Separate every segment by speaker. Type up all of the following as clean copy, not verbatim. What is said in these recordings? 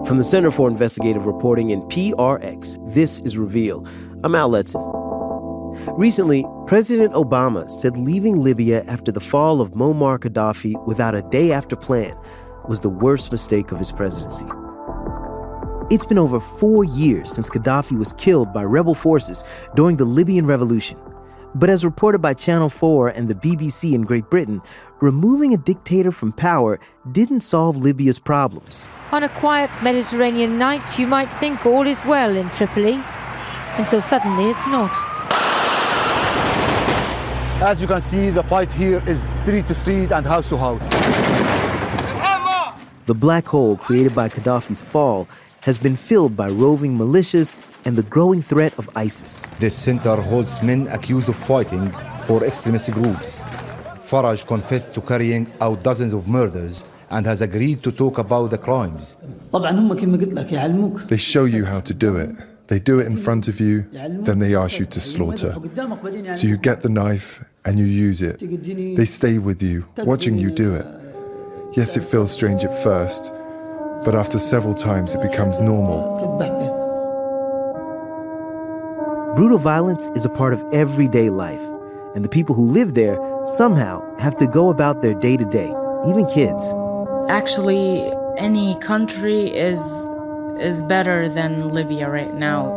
Speaker 1: From the Center for Investigative Reporting in PRX, this is Reveal. I'm Al Letson. Recently, President Obama said leaving Libya after the fall of Muammar Gaddafi without a day-after plan was the worst mistake of his presidency. It's been over 4 years since Gaddafi was killed by rebel forces during the Libyan Revolution. But as reported by Channel 4 and the BBC in Great Britain, removing a dictator from power didn't solve Libya's problems.
Speaker 2: On a quiet Mediterranean night, you might think all is well in Tripoli, until suddenly it's not.
Speaker 3: As you can see, the fight here is street to street and house to house.
Speaker 1: The black hole created by Gaddafi's fall has been filled by roving militias and the growing threat of ISIS.
Speaker 4: This center holds men accused of fighting for extremist groups. Faraj confessed to carrying out dozens of murders and has agreed to talk about the crimes.
Speaker 5: They show you how to do it. They do it in front of you, then they ask you to slaughter. So you get the knife and you use it. They stay with you, watching you do it. Yes, it feels strange at first, but after several times it becomes normal.
Speaker 1: Brutal violence is a part of everyday life, and the people who live there somehow have to go about their day-to-day, even kids.
Speaker 6: Actually, any country is better than Libya right now.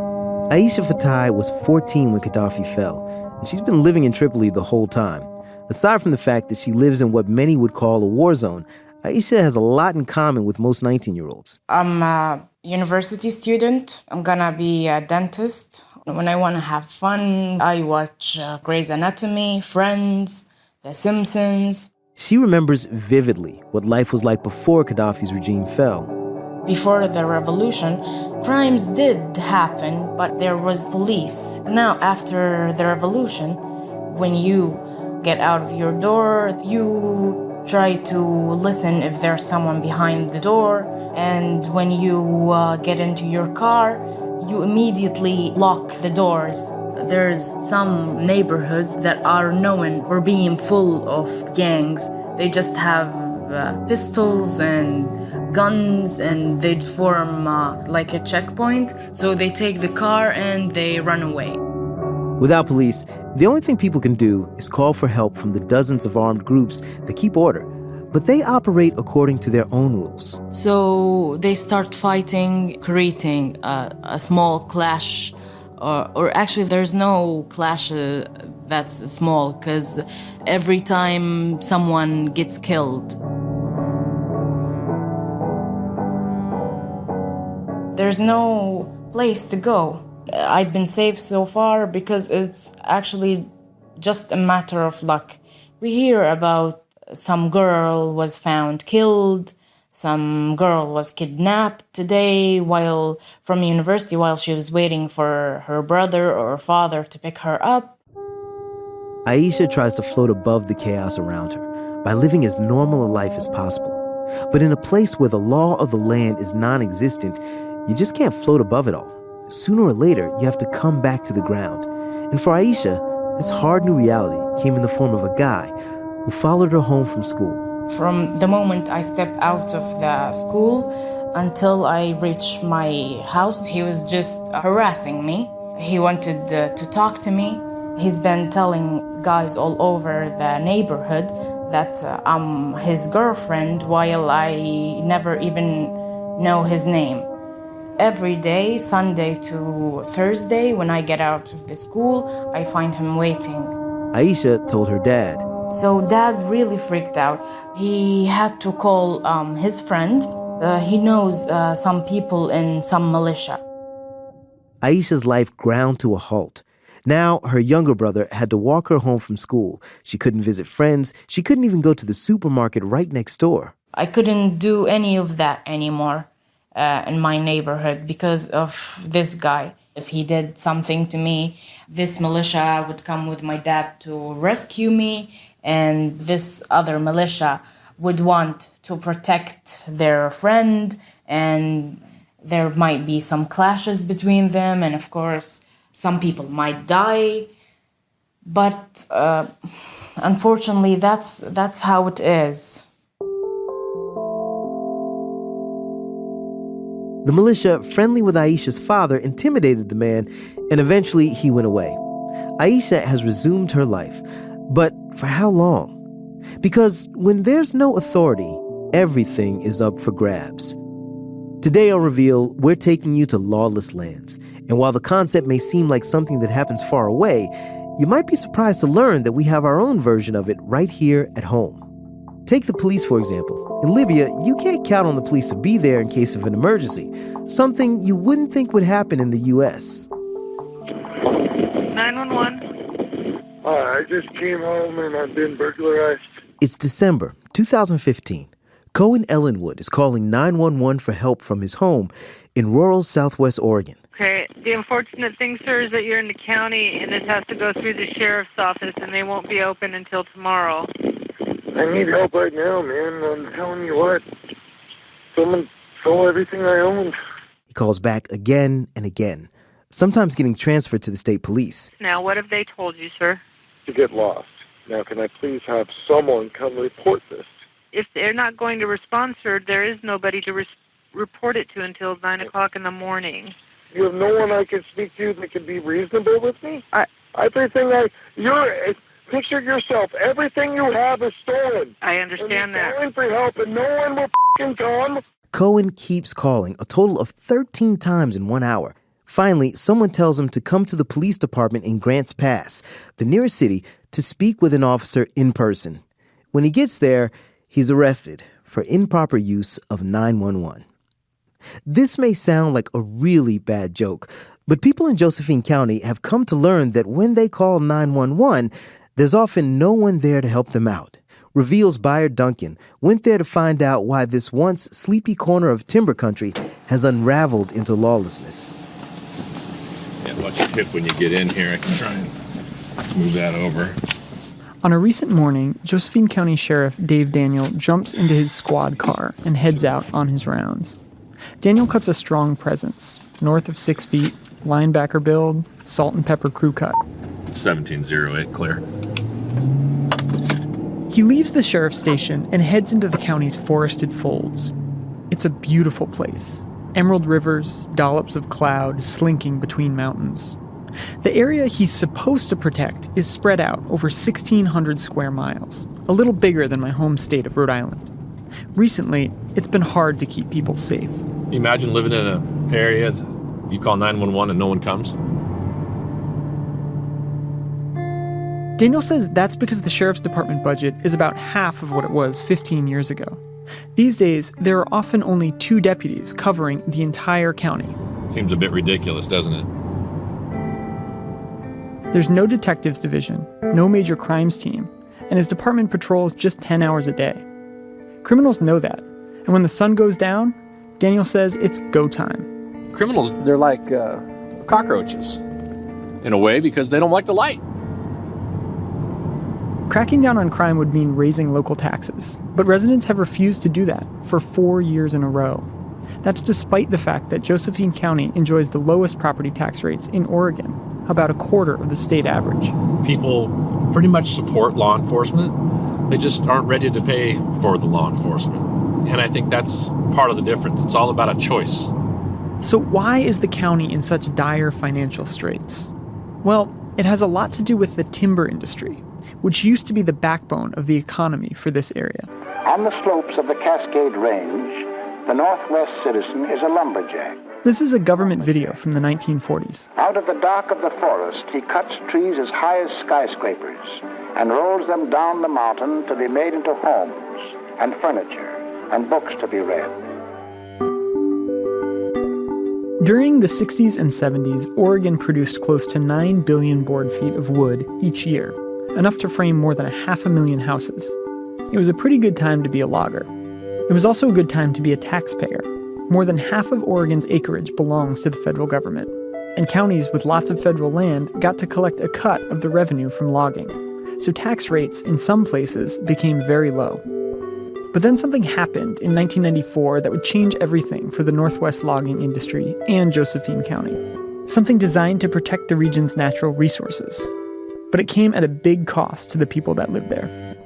Speaker 1: Aisha Fatai was 14 when Gaddafi fell, and she's been living in Tripoli the whole time. Aside from the fact that she lives in what many would call a war zone, Aisha has a lot in common with most 19-year-olds.
Speaker 6: I'm a university student. I'm gonna be a dentist. When I want to have fun, I watch Grey's Anatomy, Friends, The Simpsons.
Speaker 1: She remembers vividly what life was like before Gaddafi's regime fell.
Speaker 6: Before the revolution, crimes did happen, but there was police. Now, after the revolution, when you get out of your door, you try to listen if there's someone behind the door. And when you get into your car, you immediately lock the doors. There's some neighborhoods that are known for being full of gangs. They just have pistols and guns, and they form like a checkpoint. So they take the car and they run away.
Speaker 1: Without police, the only thing people can do is call for help from the dozens of armed groups that keep order. But they operate according to their own rules.
Speaker 6: So they start fighting, creating a small clash, or actually there's no clash that's small, because every time someone gets killed. There's no place to go. I've been safe so far because it's actually just a matter of luck. We hear about some girl was found killed, some girl was kidnapped today from university while she was waiting for her brother or father to pick her up.
Speaker 1: Aisha tries to float above the chaos around her by living as normal a life as possible. But in a place where the law of the land is non-existent, you just can't float above it all. Sooner or later, you have to come back to the ground. And for Aisha, this hard new reality came in the form of a guy who followed her home from school.
Speaker 6: From the moment I stepped out of the school until I reached my house, he was just harassing me. He wanted to talk to me. He's been telling guys all over the neighborhood that I'm his girlfriend while I never even know his name. Every day, Sunday to Thursday, when I get out of the school, I find him waiting.
Speaker 1: Aisha told her dad.
Speaker 6: So Dad really freaked out. He had to call his friend. He knows some people in some militia.
Speaker 1: Aisha's life ground to a halt. Now, her younger brother had to walk her home from school. She couldn't visit friends. She couldn't even go to the supermarket right next door.
Speaker 6: I couldn't do any of that anymore in my neighborhood because of this guy. If he did something to me, this militia would come with my dad to rescue me, and this other militia would want to protect their friend, and there might be some clashes between them, and of course, some people might die. But unfortunately, that's how it is.
Speaker 1: The militia, friendly with Aisha's father, intimidated the man, and eventually he went away. Aisha has resumed her life. But for how long? Because when there's no authority, everything is up for grabs. Today on Reveal, we're taking you to Lawless Lands. And while the concept may seem like something that happens far away, you might be surprised to learn that we have our own version of it right here at home. Take the police, for example. In Libya, you can't count on the police to be there in case of an emergency, something you wouldn't think would happen in the U.S.
Speaker 7: 911.
Speaker 8: I just came home and I've been burglarized.
Speaker 1: It's December 2015. Cohen Ellenwood is calling 911 for help from his home in rural southwest Oregon.
Speaker 7: Okay, the unfortunate thing, sir, is that you're in the county and this has to go through the sheriff's office and they won't be open until tomorrow.
Speaker 8: I need help right now, man. I'm telling you what. Someone stole everything I owned.
Speaker 1: He calls back again and again, sometimes getting transferred to the state police.
Speaker 7: Now, what have they told you, sir?
Speaker 8: To get lost. Now, can I please have someone come report this?
Speaker 7: If they're not going to respond, sir, there is nobody to report it to until 9 o'clock in the morning.
Speaker 8: You have no one I can speak to that can be reasonable with me? Picture yourself. Everything you have is stolen.
Speaker 7: I understand that.
Speaker 8: Calling for help and no one will f***ing come.
Speaker 1: Cohen keeps calling a total of 13 times in 1 hour. Finally, someone tells him to come to the police department in Grants Pass, the nearest city, to speak with an officer in person. When he gets there, he's arrested for improper use of 911. This may sound like a really bad joke, but people in Josephine County have come to learn that when they call 911, there's often no one there to help them out. Reveal's Buyer Duncan went there to find out why this once sleepy corner of timber country has unraveled into lawlessness.
Speaker 9: Yeah, watch your hip when you get in here. I can try and move that over.
Speaker 10: On a recent morning, Josephine County Sheriff Dave Daniel jumps into his squad car and heads out on his rounds. Daniel cuts a strong presence, north of 6 feet, linebacker build, salt and pepper crew cut.
Speaker 9: 1708, clear.
Speaker 10: He leaves the sheriff's station and heads into the county's forested folds. It's a beautiful place. Emerald rivers, dollops of cloud slinking between mountains. The area he's supposed to protect is spread out over 1,600 square miles, a little bigger than my home state of Rhode Island. Recently, it's been hard to keep people safe.
Speaker 9: Imagine living in an area you call 911 and no one comes.
Speaker 10: Daniel says that's because the sheriff's department budget is about half of what it was 15 years ago. These days, there are often only 2 deputies covering the entire county.
Speaker 9: Seems a bit ridiculous, doesn't it?
Speaker 10: There's no detectives division, no major crimes team, and his department patrols just 10 hours a day. Criminals know that, and when the sun goes down, Daniel says it's go time.
Speaker 9: Criminals, they're like cockroaches, in a way, because they don't like the light.
Speaker 10: Cracking down on crime would mean raising local taxes, but residents have refused to do that for 4 years in a row. That's despite the fact that Josephine County enjoys the lowest property tax rates in Oregon, about a quarter of the state average.
Speaker 9: People pretty much support law enforcement. They just aren't ready to pay for the law enforcement. And I think that's part of the difference. It's all about a choice.
Speaker 10: So why is the county in such dire financial straits? Well, it has a lot to do with the timber industry, which used to be the backbone of the economy for this area.
Speaker 11: On the slopes of the Cascade Range, the Northwest citizen is a lumberjack.
Speaker 10: This is a government video from the 1940s.
Speaker 11: Out of the dark of the forest, he cuts trees as high as skyscrapers and rolls them down the mountain to be made into homes and furniture and books to be read.
Speaker 10: During the 60s and 70s, Oregon produced close to 9 billion board feet of wood each year, enough to frame more than 500,000 houses. It was a pretty good time to be a logger. It was also a good time to be a taxpayer. More than half of Oregon's acreage belongs to the federal government, and counties with lots of federal land got to collect a cut of the revenue from logging. So tax rates in some places became very low. But then something happened in 1994 that would change everything for the Northwest logging industry and Josephine County. Something designed to protect the region's natural resources. But it came at a big cost to the people that lived there.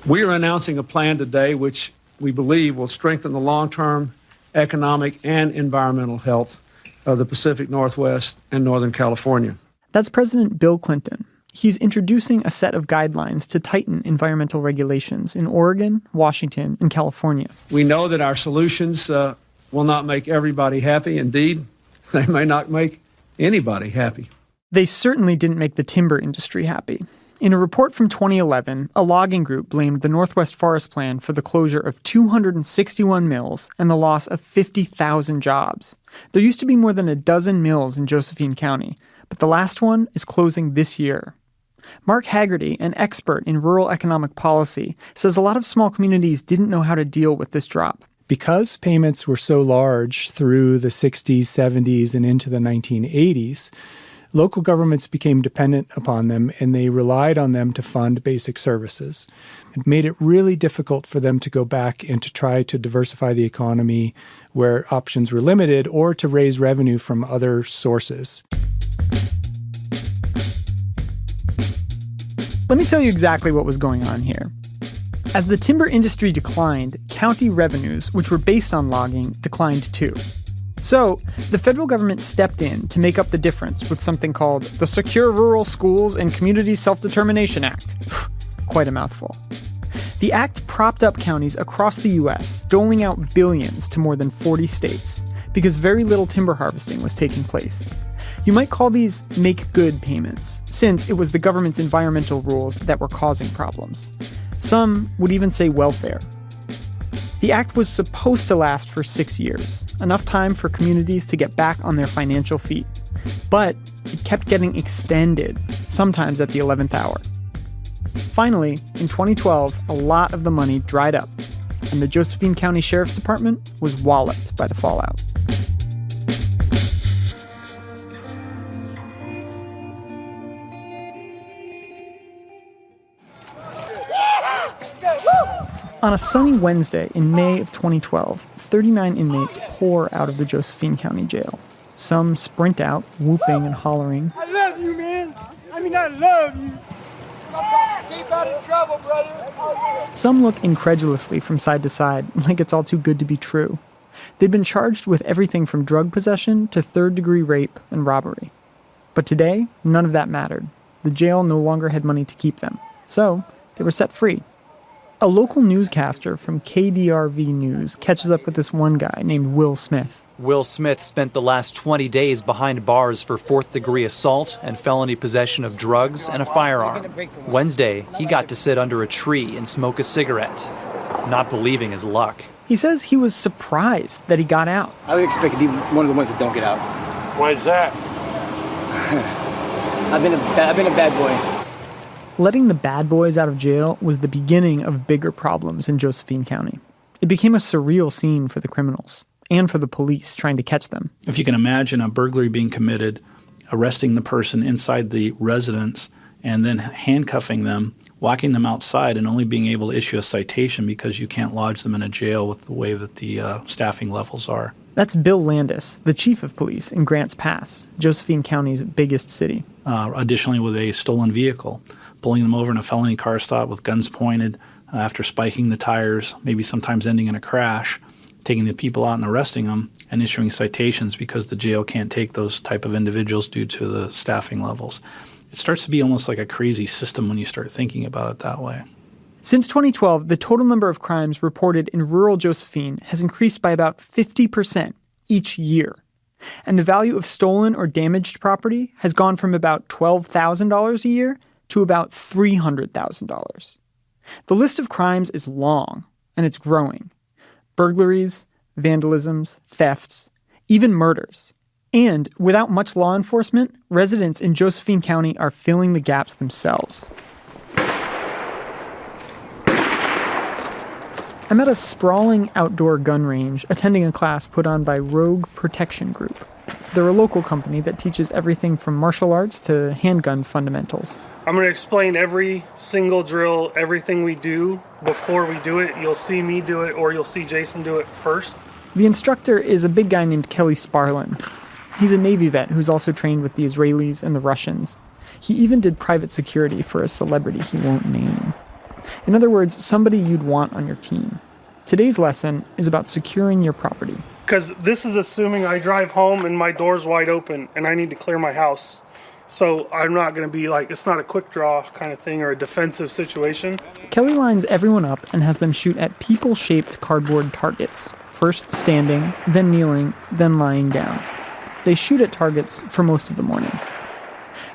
Speaker 12: We are announcing a plan today which we believe will strengthen the long-term economic and environmental health of the Pacific Northwest and Northern California.
Speaker 10: That's President Bill Clinton. He's introducing a set of guidelines to tighten environmental regulations in Oregon, Washington, and California.
Speaker 12: We know that our solutions will not make everybody happy. Indeed, they may not make anybody happy.
Speaker 10: They certainly didn't make the timber industry happy. In a report from 2011, a logging group blamed the Northwest Forest Plan for the closure of 261 mills and the loss of 50,000 jobs. There used to be more than a dozen mills in Josephine County, but the last one is closing this year. Mark Haggerty, an expert in rural economic policy, says a lot of small communities didn't know how to deal with this drop.
Speaker 13: Because payments were so large through the 60s, 70s, and into the 1980s, local governments became dependent upon them, and they relied on them to fund basic services. It made it really difficult for them to go back and to try to diversify the economy where options were limited or to raise revenue from other sources.
Speaker 10: Let me tell you exactly what was going on here. As the timber industry declined, county revenues, which were based on logging, declined too. So, the federal government stepped in to make up the difference with something called the Secure Rural Schools and Community Self-Determination Act. Quite a mouthful. The act propped up counties across the U.S., doling out billions to more than 40 states, because very little timber harvesting was taking place. You might call these make-good payments, since it was the government's environmental rules that were causing problems. Some would even say welfare. The act was supposed to last for 6 years, enough time for communities to get back on their financial feet. But it kept getting extended, sometimes at the 11th hour. Finally, in 2012, a lot of the money dried up, and the Josephine County Sheriff's Department was walloped by the fallout. On a sunny Wednesday in May of 2012, 39 inmates pour out of the Josephine County Jail. Some sprint out, whooping and hollering.
Speaker 14: I love you, man. I love you. Keep out of trouble, brother.
Speaker 10: Some look incredulously from side to side, like it's all too good to be true. They'd been charged with everything from drug possession to third-degree rape and robbery. But today, none of that mattered. The jail no longer had money to keep them, so they were set free. A local newscaster from KDRV News catches up with this one guy named Will Smith.
Speaker 15: Will Smith spent the last 20 days behind bars for fourth-degree assault and felony possession of drugs and a firearm. Wednesday, he got to sit under a tree and smoke a cigarette, not believing his luck.
Speaker 10: He says he was surprised that he got out.
Speaker 16: I would expect to be one of the ones that don't get out.
Speaker 12: Why is that?
Speaker 16: I've been a bad boy.
Speaker 10: Letting the bad boys out of jail was the beginning of bigger problems in Josephine County. It became a surreal scene for the criminals and for the police trying to catch them.
Speaker 13: If you can imagine a burglary being committed, arresting the person inside the residence, and then handcuffing them, locking them outside, and only being able to issue a citation because you can't lodge them in a jail with the way that the staffing levels are.
Speaker 10: That's Bill Landis, the chief of police in Grants Pass, Josephine County's biggest city.
Speaker 13: Additionally, with a stolen vehicle, pulling them over in a felony car stop with guns pointed after spiking the tires, maybe sometimes ending in a crash, taking the people out and arresting them, and issuing citations because the jail can't take those type of individuals due to the staffing levels. It starts to be almost like a crazy system when you start thinking about it that way.
Speaker 10: Since 2012, the total number of crimes reported in rural Josephine has increased by about 50% each year. And the value of stolen or damaged property has gone from about $12,000 a year to about $300,000. The list of crimes is long, and it's growing. Burglaries, vandalisms, thefts, even murders. And without much law enforcement, residents in Josephine County are filling the gaps themselves. I'm at a sprawling outdoor gun range attending a class put on by Rogue Protection Group. They're a local company that teaches everything from martial arts to handgun fundamentals.
Speaker 17: I'm going to explain every single drill, everything we do before we do it. You'll see me do it or you'll see Jason do it first.
Speaker 10: The instructor is a big guy named Kelly Sparlin. He's a Navy vet who's also trained with the Israelis and the Russians. He even did private security for a celebrity he won't name. In other words, somebody you'd want on your team. Today's lesson is about securing your property.
Speaker 17: Because this is assuming I drive home and my door's wide open and I need to clear my house. So I'm not going to be like, it's not a quick draw kind of thing or a defensive situation.
Speaker 10: Kelly lines everyone up and has them shoot at people-shaped cardboard targets, first standing, then kneeling, then lying down. They shoot at targets for most of the morning.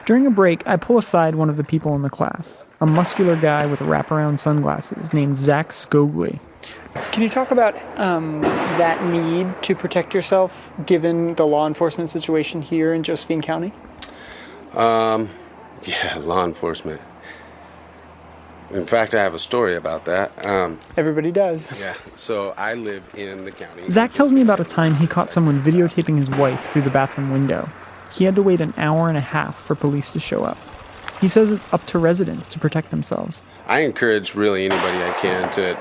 Speaker 10: During a break, I pull aside one of the people in the class, a muscular guy with wraparound sunglasses named Zach Scogley.
Speaker 18: Can you talk about that need to protect yourself given the law enforcement situation here in Josephine County?
Speaker 19: Yeah, law enforcement. In fact, I have a story about that.
Speaker 18: Everybody does.
Speaker 19: Yeah, so I live in the county.
Speaker 10: Zach tells me about a time he caught someone videotaping his wife through the bathroom window. He had to wait an hour and a half for police to show up. He says it's up to residents to protect themselves.
Speaker 19: I encourage really anybody I can to,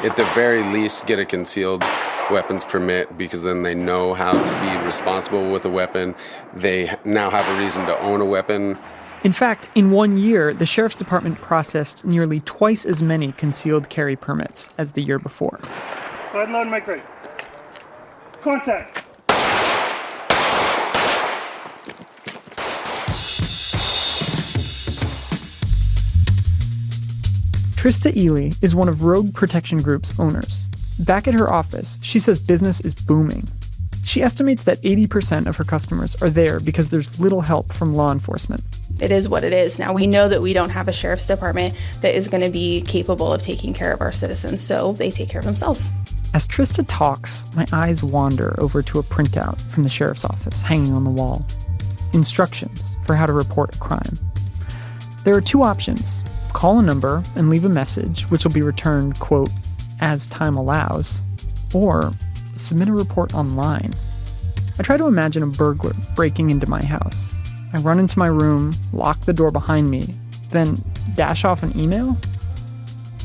Speaker 19: at the very least, get a concealed weapons permit, because then they know how to be responsible with a weapon. They now have a reason to own a weapon.
Speaker 10: In fact, in 1 year, the Sheriff's Department processed nearly twice as many concealed carry permits as the year before.
Speaker 17: Go ahead and load and make ready. Contact.
Speaker 10: Trista Ely is one of Rogue Protection Group's owners. Back at her office, she says business is booming. She estimates that 80% of her customers are there because there's little help from law enforcement.
Speaker 20: It is what it is. Now, we know that we don't have a sheriff's department that is going to be capable of taking care of our citizens, so they take care of themselves.
Speaker 10: As Trista talks, my eyes wander over to a printout from the sheriff's office hanging on the wall. Instructions for how to report a crime. There are two options. Call a number and leave a message, which will be returned, quote, as time allows, or submit a report online. I try to imagine a burglar breaking into my house. I run into my room, lock the door behind me, then dash off an email?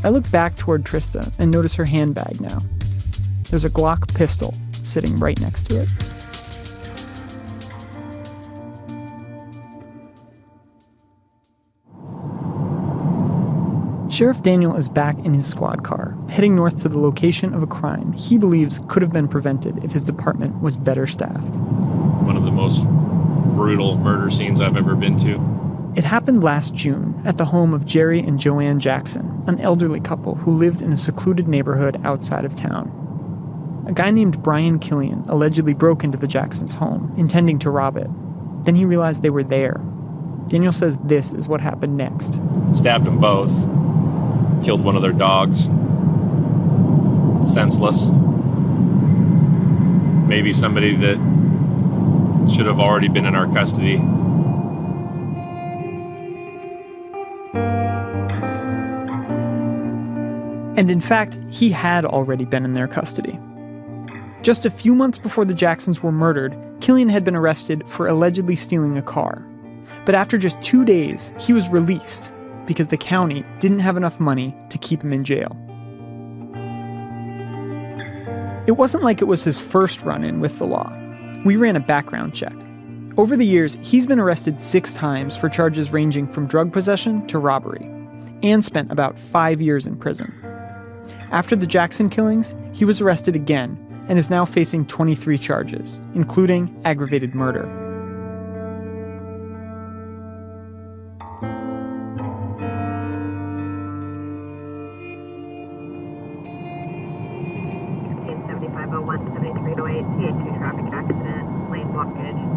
Speaker 10: I look back toward Trista and notice her handbag now. There's a Glock pistol sitting right next to it. Sheriff Daniel is back in his squad car, heading north to the location of a crime he believes could have been prevented if his department was better staffed.
Speaker 9: One of the most brutal murder scenes I've ever been to.
Speaker 10: It happened last June at the home of Jerry and Joanne Jackson, an elderly couple who lived in a secluded neighborhood outside of town. A guy named Brian Killian allegedly broke into the Jacksons' home, intending to rob it. Then he realized they were there. Daniel says this is what happened next.
Speaker 9: Stabbed them both. Killed one of their dogs. Senseless. Maybe somebody that should have already been in our custody.
Speaker 10: And in fact, he had already been in their custody. Just a few months before the Jacksons were murdered, Killian had been arrested for allegedly stealing a car. But after just 2 days, he was released because the county didn't have enough money to keep him in jail. It wasn't like it was his first run-in with the law. We ran a background check. Over the years, he's been arrested 6 times for charges ranging from drug possession to robbery, and spent about 5 years in prison. After the Jackson killings, he was arrested again and is now facing 23 charges, including aggravated murder.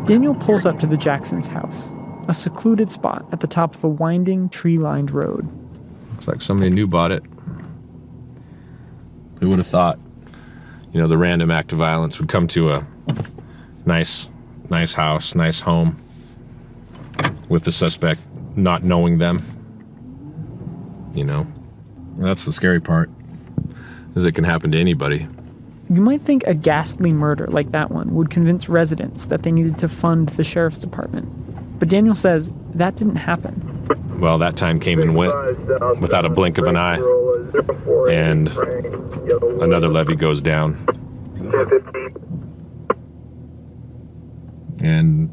Speaker 10: Daniel pulls up to the Jacksons' house, a secluded spot at the top of a winding, tree-lined road.
Speaker 9: Looks like somebody new bought it. Who would have thought, the random act of violence would come to a nice house, nice home, with the suspect not knowing them. That's the scary part, is it can happen to anybody.
Speaker 10: You might think a ghastly murder like that one would convince residents that they needed to fund the sheriff's department. But Daniel says that didn't happen.
Speaker 9: Well, that time came and went without a blink of an eye. And another levee goes down. And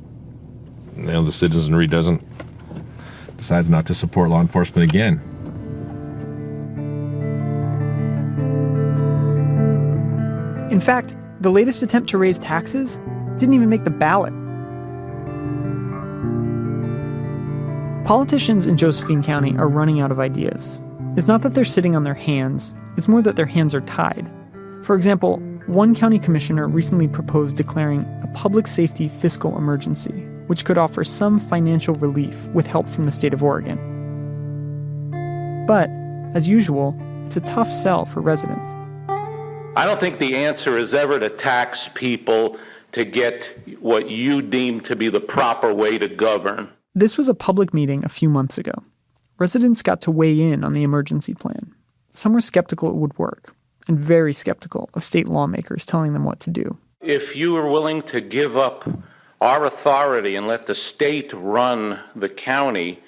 Speaker 9: the citizenry decides not to support law enforcement again.
Speaker 10: In fact, the latest attempt to raise taxes didn't even make the ballot. Politicians in Josephine County are running out of ideas. It's not that they're sitting on their hands, it's more that their hands are tied. For example, one county commissioner recently proposed declaring a public safety fiscal emergency, which could offer some financial relief with help from the state of Oregon. But, as usual, it's a tough sell for residents.
Speaker 21: I don't think the answer is ever to tax people to get what you deem to be the proper way to govern.
Speaker 10: This was a public meeting a few months ago. Residents got to weigh in on the emergency plan. Some were skeptical it would work, and very skeptical of state lawmakers telling them what to do.
Speaker 21: If you are willing to give up our authority and let the state run the county,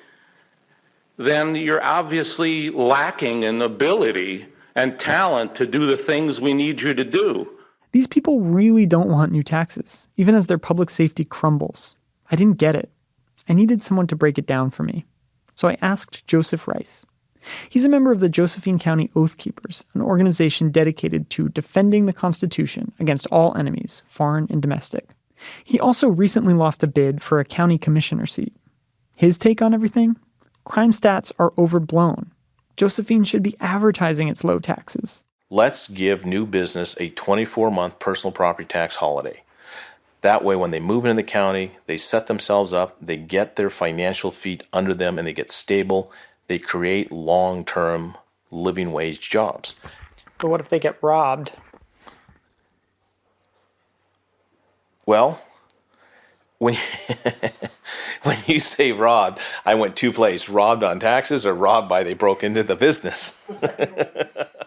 Speaker 21: then you're obviously lacking in ability and talent to do the things we need you to do.
Speaker 10: These people really don't want new taxes, even as their public safety crumbles. I didn't get it. I needed someone to break it down for me. So I asked Joseph Rice. He's a member of the Josephine County Oath Keepers, an organization dedicated to defending the Constitution against all enemies, foreign and domestic. He also recently lost a bid for a county commissioner seat. His take on everything? Crime stats are overblown. Josephine should be advertising its low taxes.
Speaker 9: Let's give new business a 24-month personal property tax holiday. That way, when they move into the county, they set themselves up, they get their financial feet under them, and they get stable. They create long-term living wage jobs.
Speaker 18: But what if they get robbed?
Speaker 9: Well, when you say robbed, I went two places. Robbed on taxes or robbed by they broke into the business.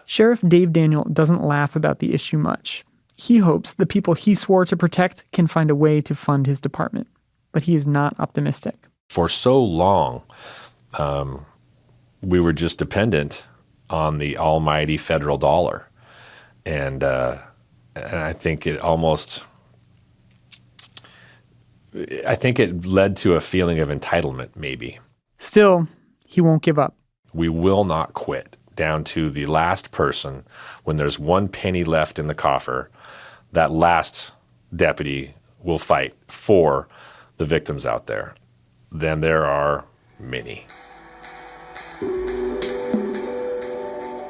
Speaker 10: Sheriff Dave Daniel doesn't laugh about the issue much. He hopes the people he swore to protect can find a way to fund his department. But he is not optimistic.
Speaker 9: For so long, we were just dependent on the almighty federal dollar. And I think it led to a feeling of entitlement, maybe.
Speaker 10: Still, he won't give up.
Speaker 9: We will not quit. Down to the last person, when there's one penny left in the coffer, that last deputy will fight for the victims out there. Then there are many.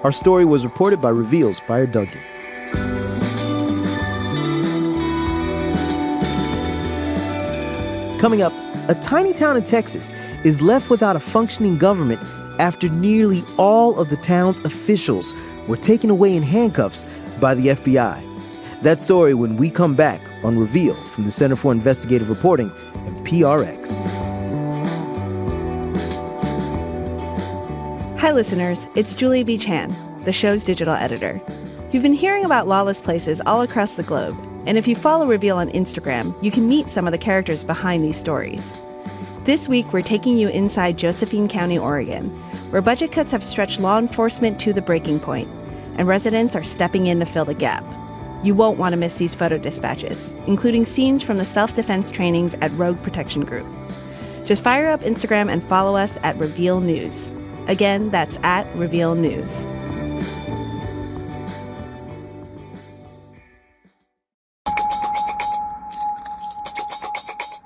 Speaker 1: Our story was reported by Reveal's Byron Duncan. Coming up, a tiny town in Texas is left without a functioning government after nearly all of the town's officials were taken away in handcuffs by the FBI. That story when we come back on Reveal from the Center for Investigative Reporting and PRX.
Speaker 22: Hi, listeners. It's Julie B. Chan, the show's digital editor. You've been hearing about lawless places all across the globe, and if you follow Reveal on Instagram, you can meet some of the characters behind these stories. This week, we're taking you inside Josephine County, Oregon, where budget cuts have stretched law enforcement to the breaking point, and residents are stepping in to fill the gap. You won't want to miss these photo dispatches, including scenes from the self-defense trainings at Rogue Protection Group. Just fire up Instagram and follow us at Reveal News. Again, that's at Reveal News.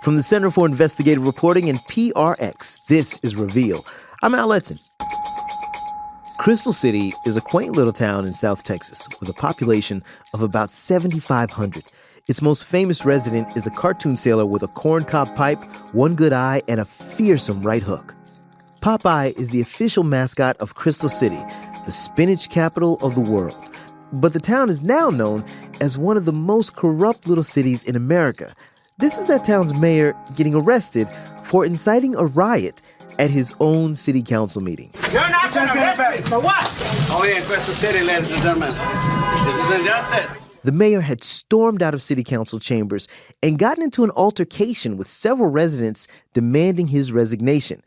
Speaker 1: From the Center for Investigative Reporting and PRX, this is Reveal. I'm Al Letson. Crystal City is a quaint little town in South Texas with a population of about 7,500. Its most famous resident is a cartoon sailor with a corncob pipe, one good eye, and a fearsome right hook. Popeye is the official mascot of Crystal City, the spinach capital of the world. But the town is now known as one of the most corrupt little cities in America. This is that town's mayor getting arrested for inciting a riot at his own city council meeting.
Speaker 14: You're not going to arrest me for what? Only in Crystal City, ladies and gentlemen. This is injustice.
Speaker 1: The mayor had stormed out of city council chambers and gotten into an altercation with several residents demanding his resignation.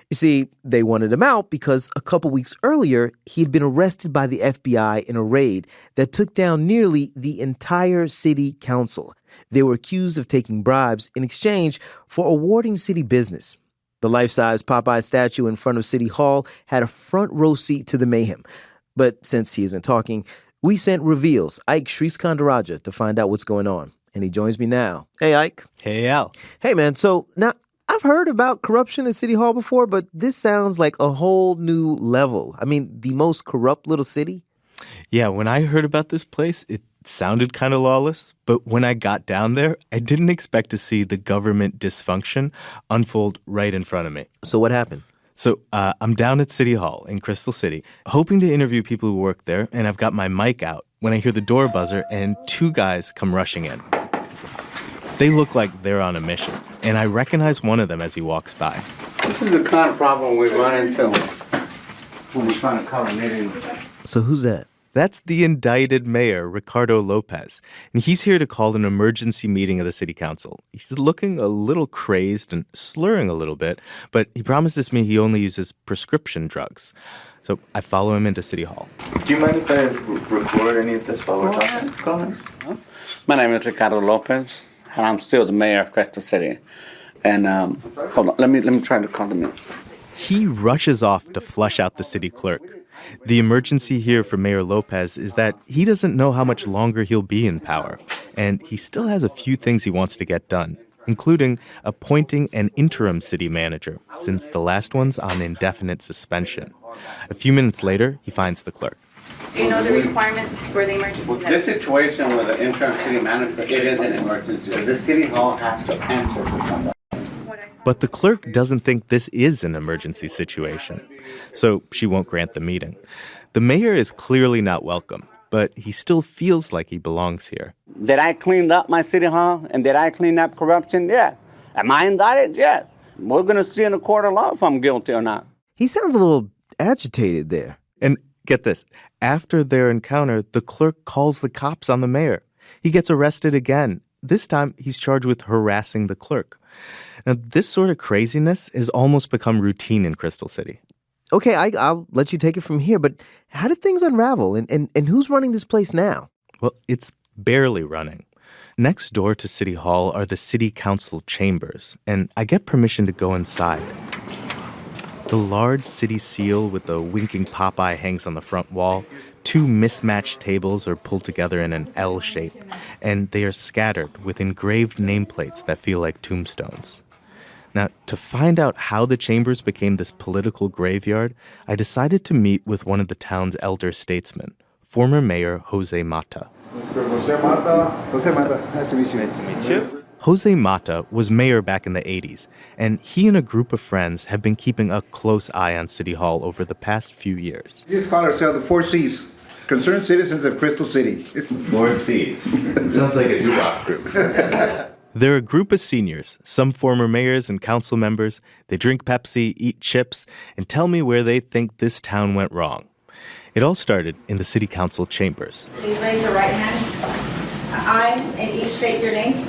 Speaker 1: You see, they wanted him out because a couple weeks earlier, he had been arrested by the FBI in a raid that took down nearly the entire city council. They were accused of taking bribes in exchange for awarding city business. The life-size Popeye statue in front of City Hall had a front row seat to the mayhem. But since he isn't talking, We sent Reveal's Ike Sriskandarajah to find out what's going on. And he joins me now. Hey, Ike.
Speaker 2: Hey, Al.
Speaker 1: Hey, man. So now I've heard about corruption at City Hall before, but this sounds like a whole new level. I mean, the most corrupt little city?
Speaker 2: Yeah, when I heard about this place, it sounded kind of lawless. But when I got down there, I didn't expect to see the government dysfunction unfold right in front of me.
Speaker 1: So what happened?
Speaker 2: So I'm down at City Hall in Crystal City, hoping to interview people who work there, and I've got my mic out when I hear the door buzzer and two guys come rushing in. They look like they're on a mission, and I recognize one of them as he walks by.
Speaker 3: This is the kind of problem we run into when we're trying to call a meeting.
Speaker 1: So who's that?
Speaker 2: That's the indicted mayor, Ricardo Lopez, and he's here to call an emergency meeting of the city council. He's looking a little crazed and slurring a little bit, but he promises me he only uses prescription drugs. So I follow him into City Hall.
Speaker 3: Do you mind if I record any of this while we're talking? Go ahead. My name is Ricardo Lopez, and I'm still the mayor of Crystal City. And hold on, let me try to call the meeting.
Speaker 2: He rushes off to flush out the city clerk. The emergency here for Mayor Lopez is that he doesn't know how much longer he'll be in power, and he still has a few things he wants to get done, including appointing an interim city manager, since the last one's on indefinite suspension. A few minutes later, he finds the clerk.
Speaker 23: Do you know the requirements for the emergency?
Speaker 3: Well, this situation with the interim city manager, it is an emergency. The city hall has to answer to somebody.
Speaker 2: But the clerk doesn't think this is an emergency situation, so she won't grant the meeting. The mayor is clearly not welcome, but he still feels like he belongs here.
Speaker 3: Did I clean up my city hall, and did I clean up corruption? Yeah. Am I indicted? Yeah. We're going to see in a court of law if I'm guilty or not.
Speaker 1: He sounds a little agitated there.
Speaker 2: And get this, after their encounter, the clerk calls the cops on the mayor. He gets arrested again. This time, he's charged with harassing the clerk. Now, this sort of craziness has almost become routine in Crystal City.
Speaker 1: Okay, I'll let you take it from here, but how did things unravel, and who's running this place now?
Speaker 2: Well, it's barely running. Next door to City Hall are the city council chambers, and I get permission to go inside. The large city seal with the winking Popeye hangs on the front wall. Two mismatched tables are pulled together in an L shape, and they are scattered with engraved nameplates that feel like tombstones. Now, to find out how the chambers became this political graveyard, I decided to meet with one of the town's elder statesmen, former Mayor Jose Mata.
Speaker 24: Jose Mata, nice to meet you. Nice to meet you.
Speaker 2: Jose Mata was mayor back in the 80s, and he and a group of friends have been keeping a close eye on City Hall over the past few years.
Speaker 24: We just call ourselves the 4 Cs, Concerned Citizens of Crystal City.
Speaker 2: 4 Cs. Sounds like a doo-wop group. They're a group of seniors, some former mayors and council members. They drink Pepsi, eat chips, and tell me where they think this town went wrong. It all started in the city council chambers.
Speaker 23: Please raise your right hand. I, and each state your name.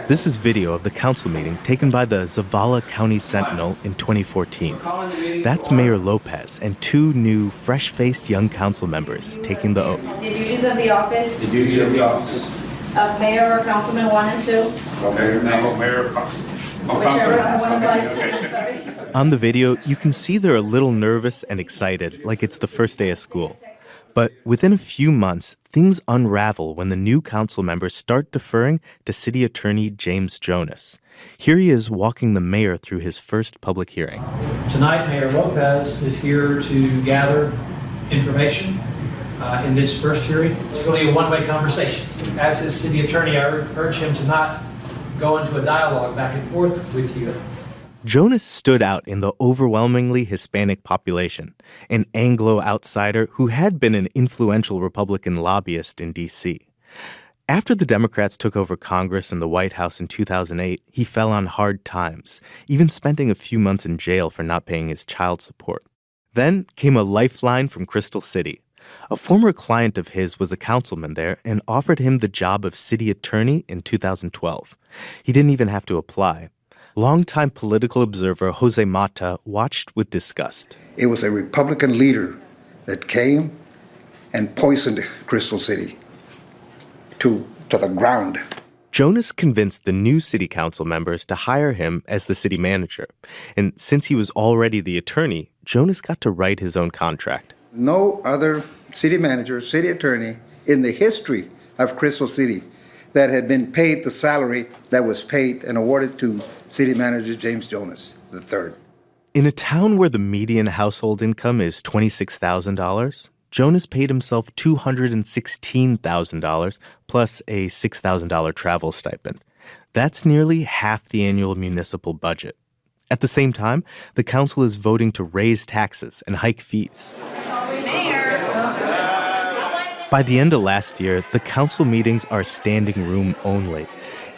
Speaker 2: This is video of the council meeting taken by the Zavala County Sentinel in 2014. That's Mayor Lopez and two new, fresh-faced young council members taking the oath.
Speaker 23: The duties of the office.
Speaker 24: The duties of the office.
Speaker 23: Of mayor or councilman 1 and 2.
Speaker 24: Okay, no, mayor.
Speaker 23: Whichever one applies to.
Speaker 2: On the video, you can see they're a little nervous and excited, like it's the first day of school. But within a few months, things unravel when the new council members start deferring to City Attorney James Jonas. Here he is walking the mayor through his first public hearing.
Speaker 25: Tonight, Mayor Lopez is here to gather information in this first hearing. It's really a one-way conversation. As his city attorney, I urge him to not go into a dialogue back and forth with you.
Speaker 2: Jonas stood out in the overwhelmingly Hispanic population, an Anglo outsider who had been an influential Republican lobbyist in D.C. After the Democrats took over Congress and the White House in 2008, he fell on hard times, even spending a few months in jail for not paying his child support. Then came a lifeline from Crystal City. A former client of his was a councilman there and offered him the job of city attorney in 2012. He didn't even have to apply. Longtime political observer Jose Mata watched with disgust.
Speaker 24: It was a Republican leader that came and poisoned Crystal City to the ground.
Speaker 2: Jonas convinced the new city council members to hire him as the city manager. And since he was already the attorney, Jonas got to write his own contract.
Speaker 24: No other city manager, city attorney in the history of Crystal City that had been paid the salary that was paid and awarded to City Manager James Jonas III.
Speaker 2: In a town where the median household income is $26,000, Jonas paid himself $216,000 plus a $6,000 travel stipend. That's nearly half the annual municipal budget. At the same time, the council is voting to raise taxes and hike fees. By the end of last year, the council meetings are standing room only.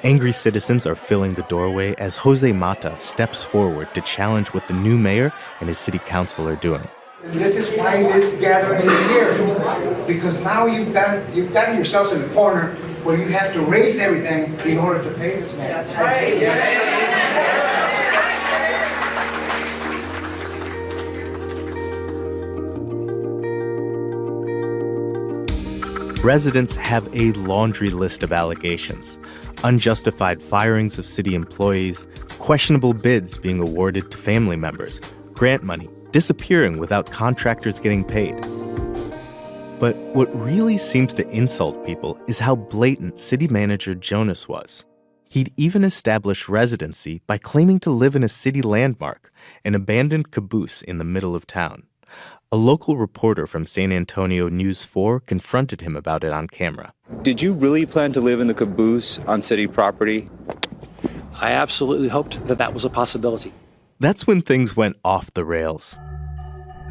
Speaker 2: Angry citizens are filling the doorway as Jose Mata steps forward to challenge what the new mayor and his city council are doing.
Speaker 24: This is why this gathering is here, because now you've gotten yourselves in a corner where you have to raise everything in order to pay this man. That's right.
Speaker 2: Residents have a laundry list of allegations. Unjustified firings of city employees, questionable bids being awarded to family members, grant money disappearing without contractors getting paid. But what really seems to insult people is how blatant city manager Jonas was. He'd even established residency by claiming to live in a city landmark, an abandoned caboose in the middle of town. A local reporter from San Antonio News 4 confronted him about it on camera.
Speaker 4: Did you really plan to live in the caboose on city property?
Speaker 5: I absolutely hoped that was a possibility.
Speaker 2: That's when things went off the rails.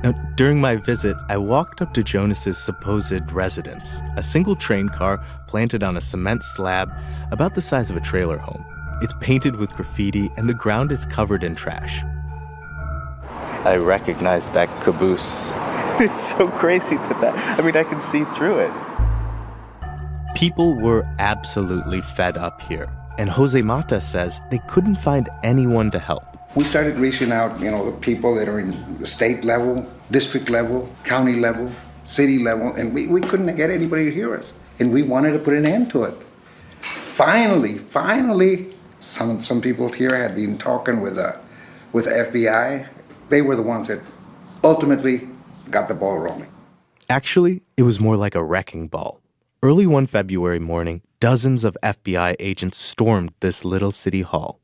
Speaker 2: Now, during my visit, I walked up to Jonas's supposed residence, a single train car planted on a cement slab about the size of a trailer home. It's painted with graffiti and the ground is covered in trash.
Speaker 6: I recognize that caboose. It's so crazy I can see through it.
Speaker 2: People were absolutely fed up here, and Jose Mata says they couldn't find anyone to help.
Speaker 24: We started reaching out, the people that are in the state level, district level, county level, city level, and we couldn't get anybody to hear us. And we wanted to put an end to it. Finally, some people here had been talking with the FBI. They were the ones that ultimately got the ball rolling.
Speaker 2: Actually, it was more like a wrecking ball. Early one February morning, dozens of FBI agents stormed this little city hall,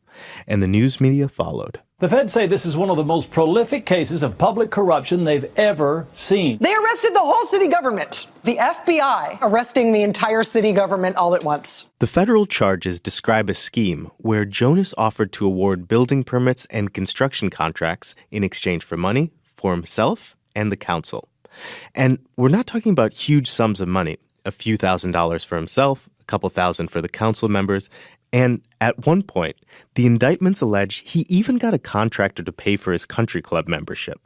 Speaker 2: and the news media followed.
Speaker 7: The feds say this is one of the most prolific cases of public corruption they've ever seen.
Speaker 8: They arrested the whole city government. The FBI arresting the entire city government all at once.
Speaker 2: The federal charges describe a scheme where Jonas offered to award building permits and construction contracts in exchange for money for himself and the council. And we're not talking about huge sums of money, a few $1,000s for himself, a couple $1,000 for the council members, and at one point, the indictments allege he even got a contractor to pay for his country club membership.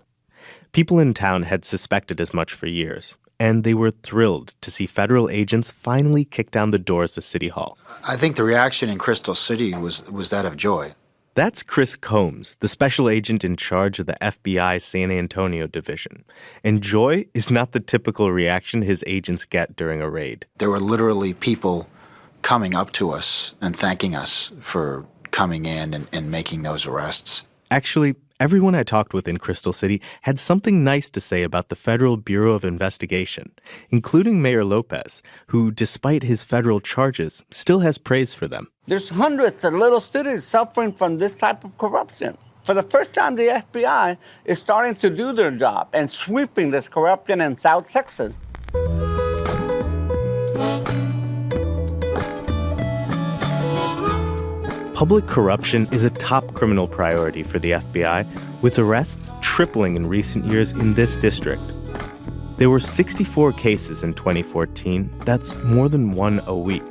Speaker 2: People in town had suspected as much for years, and they were thrilled to see federal agents finally kick down the doors of City Hall.
Speaker 26: I think the reaction in Crystal City was that of joy.
Speaker 2: That's Chris Combs, the special agent in charge of the FBI San Antonio division. And joy is not the typical reaction his agents get during a raid.
Speaker 26: There were literally people coming up to us and thanking us for coming in and making those arrests.
Speaker 2: Actually, everyone I talked with in Crystal City had something nice to say about the Federal Bureau of Investigation, including Mayor Lopez, who, despite his federal charges, still has praise for them.
Speaker 3: There's hundreds of little cities suffering from this type of corruption. For the first time, the FBI is starting to do their job and sweeping this corruption in South Texas.
Speaker 2: Public corruption is a top criminal priority for the FBI, with arrests tripling in recent years in this district. There were 64 cases in 2014. That's more than one a week.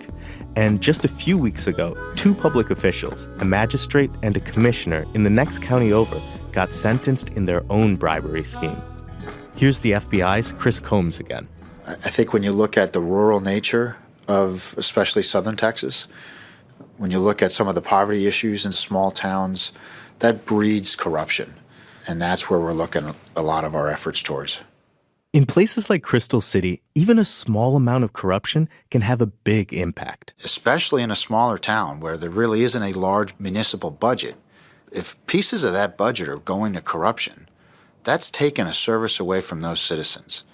Speaker 2: And just a few weeks ago, 2 public officials, a magistrate and a commissioner in the next county over, got sentenced in their own bribery scheme. Here's the FBI's Chris Combs again.
Speaker 26: I think when you look at the rural nature of especially southern Texas, when you look at some of the poverty issues in small towns, that breeds corruption. And that's where we're looking a lot of our efforts towards.
Speaker 2: In places like Crystal City, even a small amount of corruption can have a big impact.
Speaker 26: Especially in a smaller town where there really isn't a large municipal budget. If pieces of that budget are going to corruption, that's taking a service away from those citizens.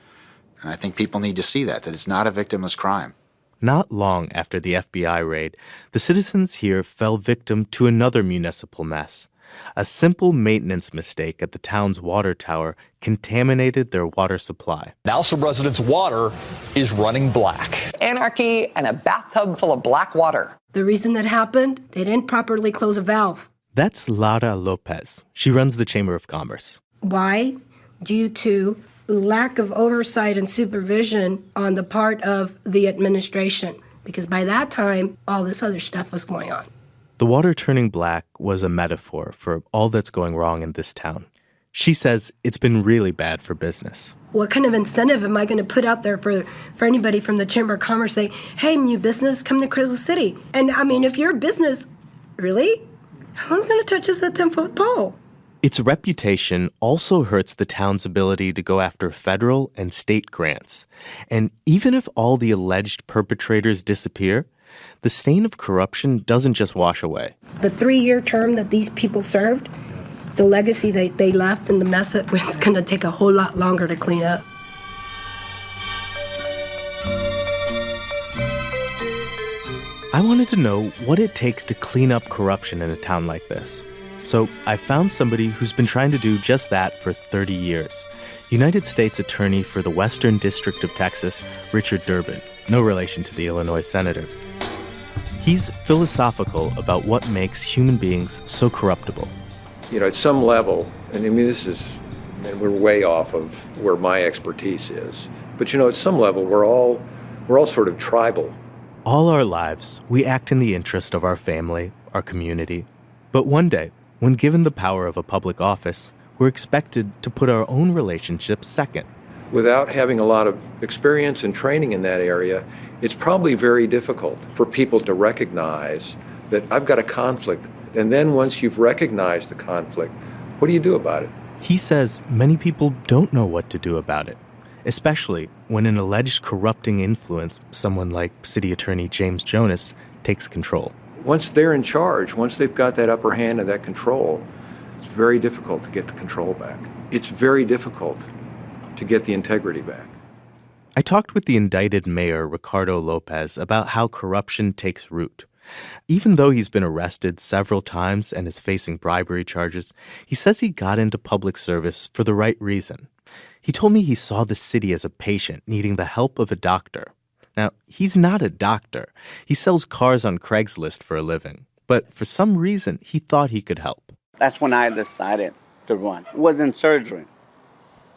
Speaker 26: And I think people need to see that it's not a victimless crime.
Speaker 2: Not long after the FBI raid, the citizens here fell victim to another municipal mess. A simple maintenance mistake at the town's water tower contaminated their water supply.
Speaker 11: Now some residents' water is running black.
Speaker 8: Anarchy and a bathtub full of black water.
Speaker 12: The reason that happened, they didn't properly close a valve.
Speaker 2: That's Lara Lopez. She runs the Chamber of Commerce.
Speaker 12: Why? Due to lack of oversight and supervision on the part of the administration. Because by that time, all this other stuff was going on.
Speaker 2: The water turning black was a metaphor for all that's going wrong in this town. She says it's been really bad for business.
Speaker 12: What kind of incentive am I going to put out there for anybody from the Chamber of Commerce saying, hey, new business, come to Crystal City? And I mean, if you're a business, really? Who's going to touch us at 10-foot pole?
Speaker 2: Its reputation also hurts the town's ability to go after federal and state grants. And even if all the alleged perpetrators disappear, the stain of corruption doesn't just wash away.
Speaker 12: The 3-year term that these people served, the legacy they left and the mess it's going to take a whole lot longer to clean up.
Speaker 2: I wanted to know what it takes to clean up corruption in a town like this. So I found somebody who's been trying to do just that for 30 years. United States Attorney for the Western District of Texas, Richard Durbin, no relation to the Illinois senator. He's philosophical about what makes human beings so corruptible.
Speaker 13: At some level, and I mean, and we're way off of where my expertise is, but at some level, we're all sort of tribal.
Speaker 2: All our lives, we act in the interest of our family, our community. But one day, when given the power of a public office, we're expected to put our own relationships second.
Speaker 13: Without having a lot of experience and training in that area, it's probably very difficult for people to recognize that I've got a conflict. And then once you've recognized the conflict, what do you do about it?
Speaker 2: He says many people don't know what to do about it, especially when an alleged corrupting influence, someone like City Attorney James Jonas, takes control.
Speaker 13: Once they're in charge, once they've got that upper hand and that control, it's very difficult to get the control back. It's very difficult to get the integrity back.
Speaker 2: I talked with the indicted mayor, Ricardo Lopez, about how corruption takes root. Even though he's been arrested several times and is facing bribery charges, he says he got into public service for the right reason. He told me he saw the city as a patient needing the help of a doctor. Now, he's not a doctor. He sells cars on Craigslist for a living. But for some reason, he thought he could help.
Speaker 3: That's when I decided to run. It was in surgery.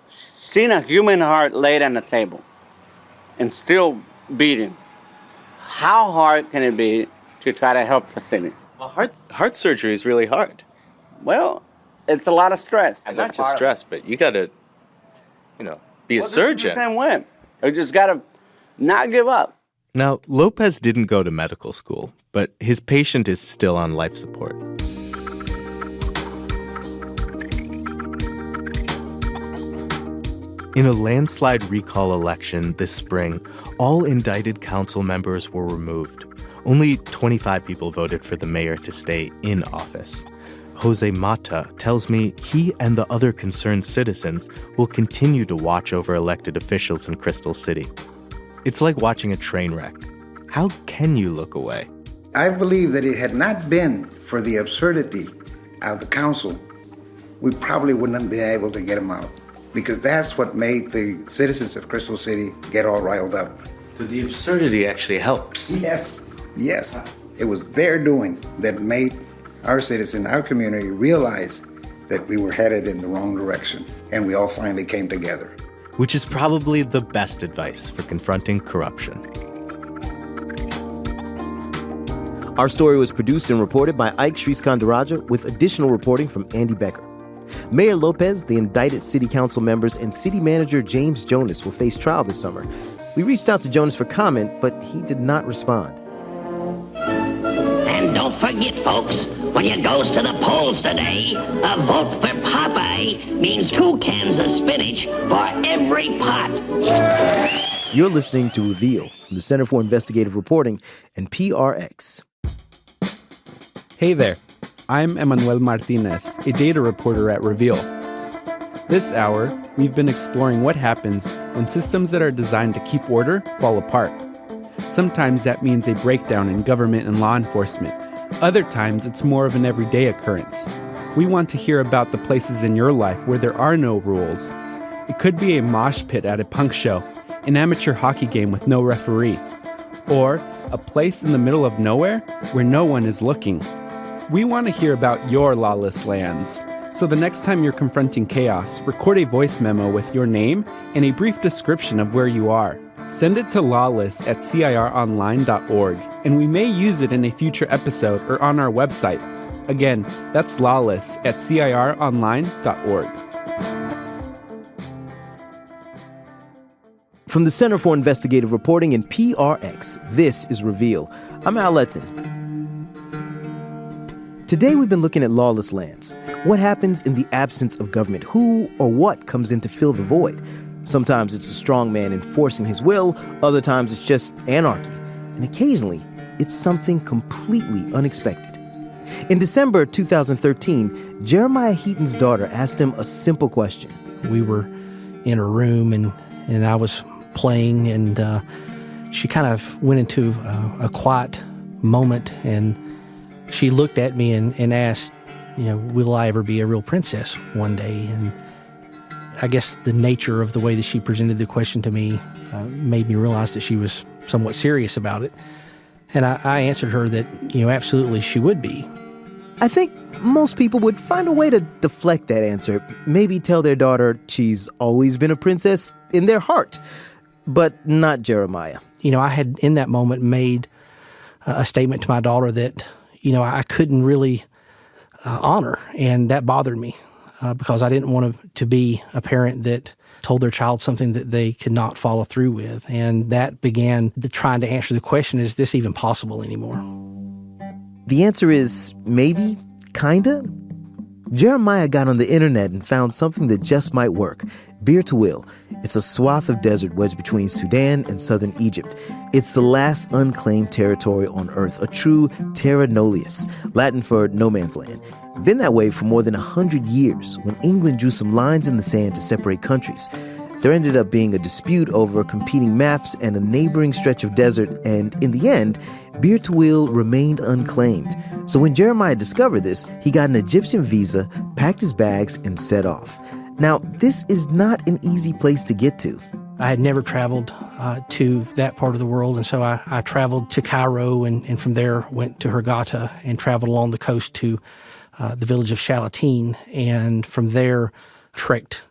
Speaker 3: Seeing a human heart laid on the table and still beating, how hard can it be to try to help the city?
Speaker 6: Well, heart surgery is really hard.
Speaker 3: Well, it's a lot of stress.
Speaker 6: Not just stress, but you got to, be a surgeon.
Speaker 3: This is the same way. You just got to not give up.
Speaker 2: Now, Lopez didn't go to medical school, but his patient is still on life support. In a landslide recall election this spring, all indicted council members were removed. Only 25 people voted for the mayor to stay in office. Jose Mata tells me he and the other concerned citizens will continue to watch over elected officials in Crystal City. It's like watching a train wreck. How can you look away?
Speaker 24: I believe that it had not been for the absurdity of the council, we probably wouldn't have been able to get them out. Because that's what made the citizens of Crystal City get all riled up.
Speaker 6: So the absurdity actually helps.
Speaker 24: Yes. It was their doing that made our citizen, our community, realize that we were headed in the wrong direction. And we all finally came together.
Speaker 2: Which is probably the best advice for confronting corruption.
Speaker 1: Our story was produced and reported by Ike Sriskandarajah with additional reporting from Andy Becker. Mayor Lopez, the indicted city council members, and city manager James Jonas will face trial this summer. We reached out to Jonas for comment, but he did not respond.
Speaker 15: And don't forget, folks, when you goes to the polls today, a vote for Popeye means 2 cans of spinach for every pot.
Speaker 1: You're listening to Reveal from the Center for Investigative Reporting and PRX.
Speaker 16: Hey there. I'm Emmanuel Martinez, a data reporter at Reveal. This hour, we've been exploring what happens when systems that are designed to keep order fall apart. Sometimes that means a breakdown in government and law enforcement. Other times it's more of an everyday occurrence. We want to hear about the places in your life where there are no rules. It could be a mosh pit at a punk show, an amateur hockey game with no referee, or a place in the middle of nowhere where no one is looking. We want to hear about your lawless lands. So the next time you're confronting chaos, record a voice memo with your name and a brief description of where you are. Send it to lawless@cironline.org, and we may use it in a future episode or on our website. Again, that's lawless@cironline.org.
Speaker 1: From the Center for Investigative Reporting in PRX, this is Reveal. I'm Al Letson. Today we've been looking at lawless lands. What happens in the absence of government? Who or what comes in to fill the void? Sometimes it's a strongman enforcing his will, other times it's just anarchy, and occasionally it's something completely unexpected. In December 2013, Jeremiah Heaton's daughter asked him a simple question.
Speaker 5: We were in a room and I was playing, and she kind of went into a quiet moment, and she looked at me and asked, will I ever be a real princess one day? And I guess the nature of the way that she presented the question to me made me realize that she was somewhat serious about it. And I answered her that, absolutely she would be.
Speaker 1: I think most people would find a way to deflect that answer. Maybe tell their daughter she's always been a princess in their heart, but not Jeremiah.
Speaker 5: I had in that moment made a statement to my daughter that, I couldn't really honor, and that bothered me. Because I didn't want to be a parent that told their child something that they could not follow through with. And that began trying to answer the question, is this even possible anymore?
Speaker 1: The answer is maybe, kinda. Jeremiah got on the internet and found something that just might work. Beer to Will. It's a swath of desert wedged between Sudan and southern Egypt. It's the last unclaimed territory on Earth, a true terra nullius, Latin for no man's land. Been that way for more than 100 years, when England drew some lines in the sand to separate countries. There ended up being a dispute over competing maps and a neighboring stretch of desert, and in the end, Beer to Will remained unclaimed. So when Jeremiah discovered this, he got an Egyptian visa, packed his bags, and set off. Now, this is not an easy place to get to.
Speaker 5: I had never traveled to that part of the world, and so I traveled to Cairo, and from there went to Hurghada and traveled along the coast to the village of Shalatin, and from there trekked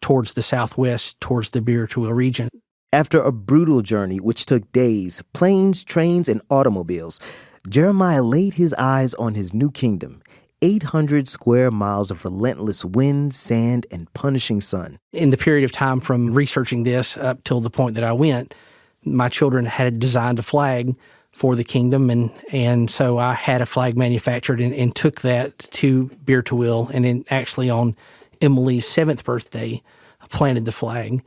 Speaker 5: towards the southwest, towards the Bir to Will region.
Speaker 1: After a brutal journey, which took days, planes, trains, and automobiles, Jeremiah laid his eyes on his new kingdom, 800 square miles of relentless wind, sand, and punishing sun.
Speaker 5: In the period of time from researching this up till the point that I went, my children had designed a flag for the kingdom, and so I had a flag manufactured and took that to Bir to Will, and then actually on Emily's 7th birthday, I planted the flag.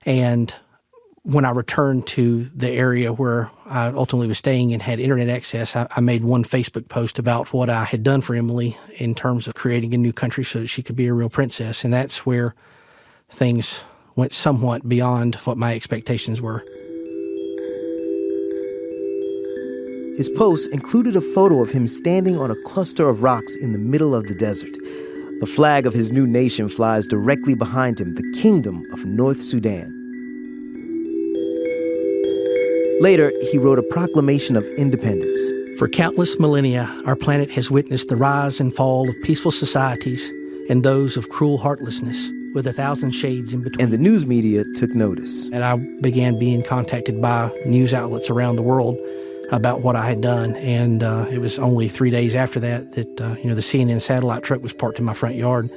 Speaker 5: And when I returned to the area where I ultimately was staying and had internet access, I made one Facebook post about what I had done for Emily in terms of creating a new country so that she could be a real princess, and that's where things went somewhat beyond what my expectations were.
Speaker 1: His post included a photo of him standing on a cluster of rocks in the middle of the desert. The flag of his new nation flies directly behind him, the Kingdom of North Sudan. Later, he wrote a proclamation of independence.
Speaker 5: For countless millennia, our planet has witnessed the rise and fall of peaceful societies and those of cruel heartlessness, with 1,000 shades in between.
Speaker 1: And the news media took notice.
Speaker 5: And I began being contacted by news outlets around the world about what I had done, and it was only 3 days after that the CNN satellite truck was parked in my front yard,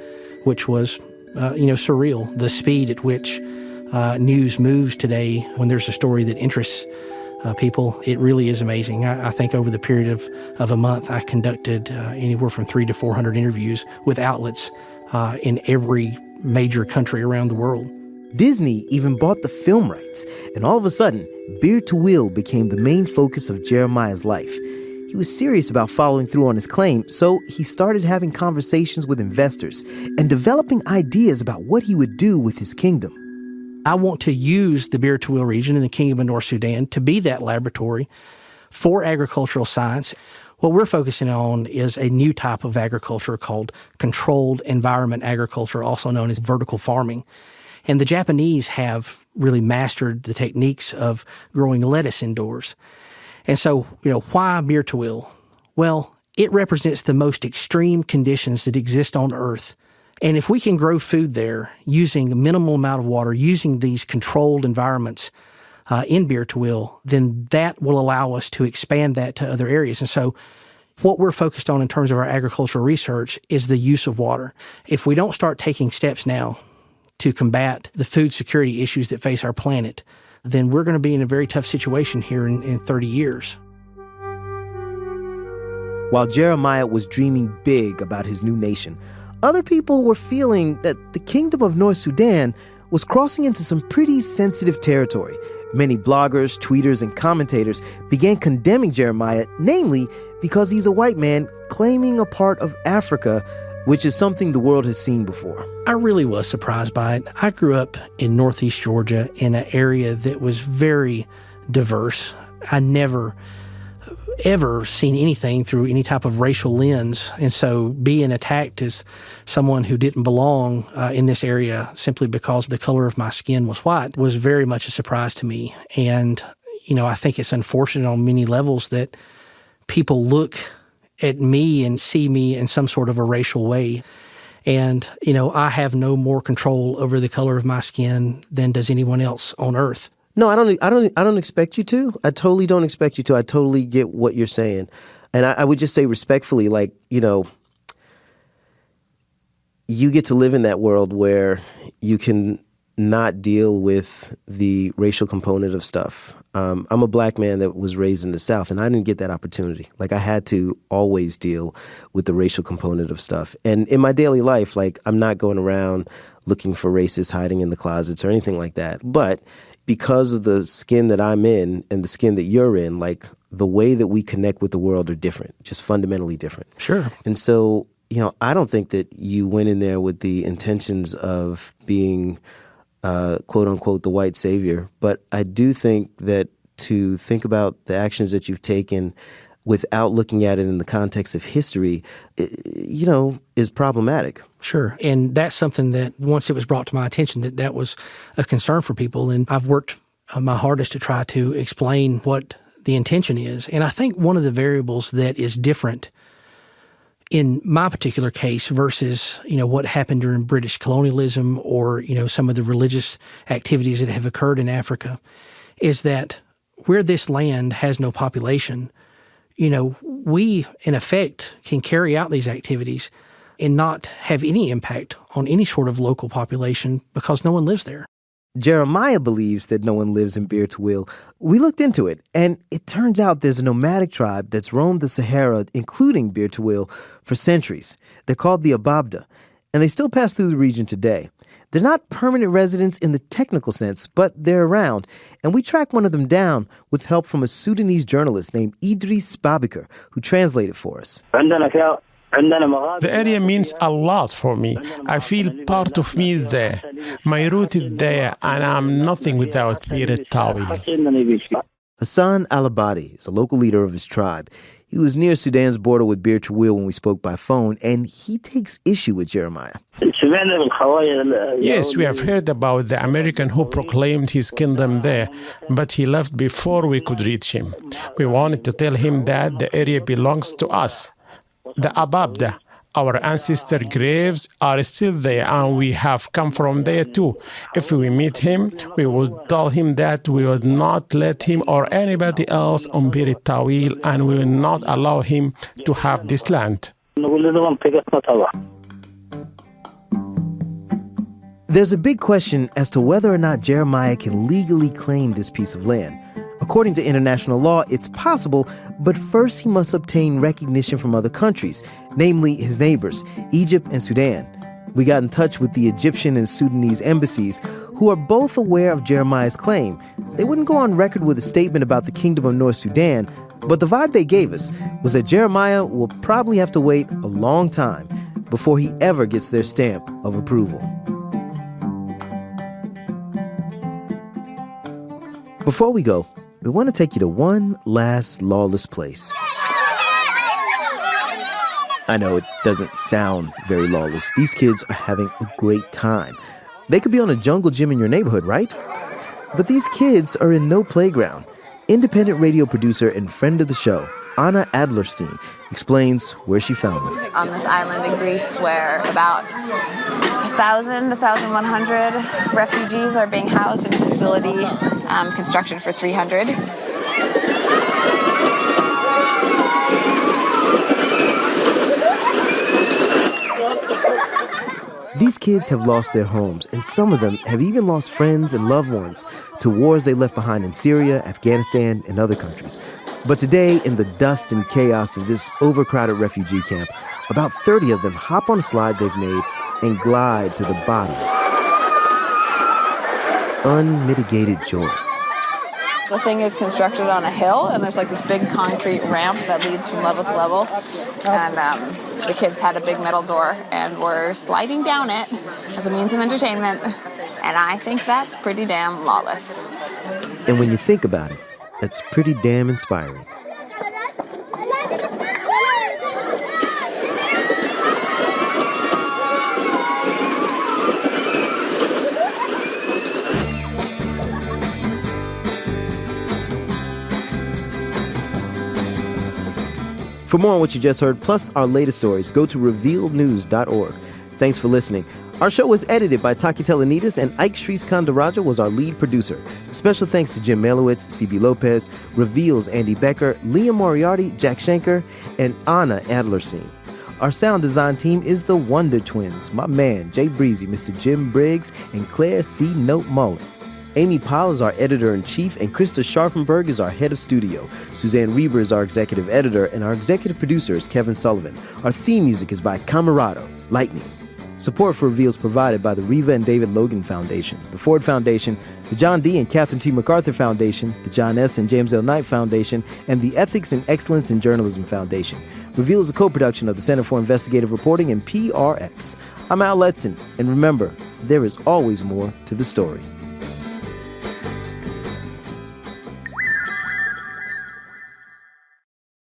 Speaker 5: which was surreal. The speed at which news moves today when there's a story that interests people, it really is amazing. I think over the period of a month, I conducted anywhere from 300 to 400 interviews with outlets in every major country around the world.
Speaker 1: Disney even bought the film rights, and all of a sudden, Beer to Will became the main focus of Jeremiah's life. He was serious about following through on his claim, so he started having conversations with investors and developing ideas about what he would do with his kingdom.
Speaker 5: I want to use the Bir Tawil region in the Kingdom of North Sudan to be that laboratory for agricultural science. What we're focusing on is a new type of agriculture called controlled environment agriculture, also known as vertical farming. And the Japanese have really mastered the techniques of growing lettuce indoors. And so, why Bir Tawil? Well, it represents the most extreme conditions that exist on Earth. And if we can grow food there using a minimal amount of water, using these controlled environments in Bir Tawil, then that will allow us to expand that to other areas. And so what we're focused on in terms of our agricultural research is the use of water. If we don't start taking steps now to combat the food security issues that face our planet, then we're going to be in a very tough situation here in 30 years.
Speaker 1: While Jeremiah was dreaming big about his new nation, other people were feeling that the Kingdom of North Sudan was crossing into some pretty sensitive territory. Many bloggers, tweeters, and commentators began condemning Jeremiah, namely because he's a white man claiming a part of Africa, which is something the world has seen before.
Speaker 5: I really was surprised by it. I grew up in Northeast Georgia in an area that was very diverse. I never ever seen anything through any type of racial lens. And so being attacked as someone who didn't belong in this area simply because the color of my skin was white was very much a surprise to me. And, I think it's unfortunate on many levels that people look at me and see me in some sort of a racial way. And, I have no more control over the color of my skin than does anyone else on Earth.
Speaker 1: No, I don't expect you to. I totally don't expect you to. I totally get what you're saying. And I would just say respectfully, you get to live in that world where you can not deal with the racial component of stuff. I'm a black man that was raised in the South, and I didn't get that opportunity. I had to always deal with the racial component of stuff. And in my daily life, I'm not going around looking for racists hiding in the closets or anything like that. But because of the skin that I'm in and the skin that you're in, the way that we connect with the world are different, just fundamentally different.
Speaker 5: Sure.
Speaker 1: And so, I don't think that you went in there with the intentions of being, quote unquote, the white savior. But I do think that to think about the actions that you've taken without looking at it in the context of history, is problematic.
Speaker 5: Sure. And that's something that once it was brought to my attention that was a concern for people. And I've worked my hardest to try to explain what the intention is. And I think one of the variables that is different in my particular case versus, what happened during British colonialism or, some of the religious activities that have occurred in Africa is that where this land has no population, we, in effect, can carry out these activities and not have any impact on any sort of local population because no one lives there.
Speaker 1: Jeremiah believes that no one lives in Bir Tawil. We looked into it, and it turns out there's a nomadic tribe that's roamed the Sahara, including Bir Tawil, for centuries. They're called the Ababda, and they still pass through the region today. They're not permanent residents in the technical sense, but they're around. And we tracked one of them down with help from a Sudanese journalist named Idris Babikar, who translated for us.
Speaker 10: The area means a lot for me. I feel part of me there. My root is there, and I'm nothing without Bir Tawil.
Speaker 1: Hassan al-Abadi is a local leader of his tribe. He was near Sudan's border with Bir Tawil when we spoke by phone, and he takes issue with Jeremiah.
Speaker 10: Yes, we have heard about the American who proclaimed his kingdom there, but he left before we could reach him. We wanted to tell him that the area belongs to us. The Ababda, our ancestor graves, are still there, and we have come from there too. If we meet him, we would tell him that we would not let him or anybody else on Bir Tawil, and we will not allow him to have this land.
Speaker 1: There's a big question as to whether or not Jeremiah can legally claim this piece of land. According to international law, it's possible, but first he must obtain recognition from other countries, namely his neighbors, Egypt and Sudan. We got in touch with the Egyptian and Sudanese embassies, who are both aware of Jeremiah's claim. They wouldn't go on record with a statement about the Kingdom of North Sudan, but the vibe they gave us was that Jeremiah will probably have to wait a long time before he ever gets their stamp of approval. Before we go, we want to take you to one last lawless place. I know it doesn't sound very lawless. These kids are having a great time. They could be on a jungle gym in your neighborhood, right? But these kids are in no playground. Independent radio producer and friend of the show, Anna Adlerstein, explains where she found them.
Speaker 9: On this island in Greece where about 1,000 to 1,100 refugees are being housed in a facility constructed for 300.
Speaker 1: These kids have lost their homes, and some of them have even lost friends and loved ones to wars they left behind in Syria, Afghanistan, and other countries. But today, in the dust and chaos of this overcrowded refugee camp, about 30 of them hop on a slide they've made and glide to the bottom. Unmitigated joy.
Speaker 9: The thing is constructed on a hill, and there's like this big concrete ramp that leads from level to level. And the kids had a big metal door and were sliding down it as a means of entertainment. And I think that's pretty damn lawless.
Speaker 1: And when you think about it, that's pretty damn inspiring. For more on what you just heard, plus our latest stories, go to revealednews.org. Thanks for listening. Our show was edited by Taki Telenides, and Ike Shriskandaraja was our lead producer. Special thanks to Jim Malowitz, C.B. Lopez, Reveal's Andy Becker, Liam Moriarty, Jack Schenker, and Anna Adlerstein. Our sound design team is the Wonder Twins, my man, Jay Breezy, Mr. Jim Briggs, and Claire C. Note Mullen. Amy Powell is our editor-in-chief, and Krista Scharfenberg is our head of studio. Suzanne Reber is our executive editor, and our executive producer is Kevin Sullivan. Our theme music is by Camerado, Lightning. Support for Reveal is provided by the Reva and David Logan Foundation, the Ford Foundation, the John D. and Catherine T. MacArthur Foundation, the John S. and James L. Knight Foundation, and the Ethics and Excellence in Journalism Foundation. Reveal is a co-production of the Center for Investigative Reporting and PRX. I'm Al Letson, and remember, there is always more to the story.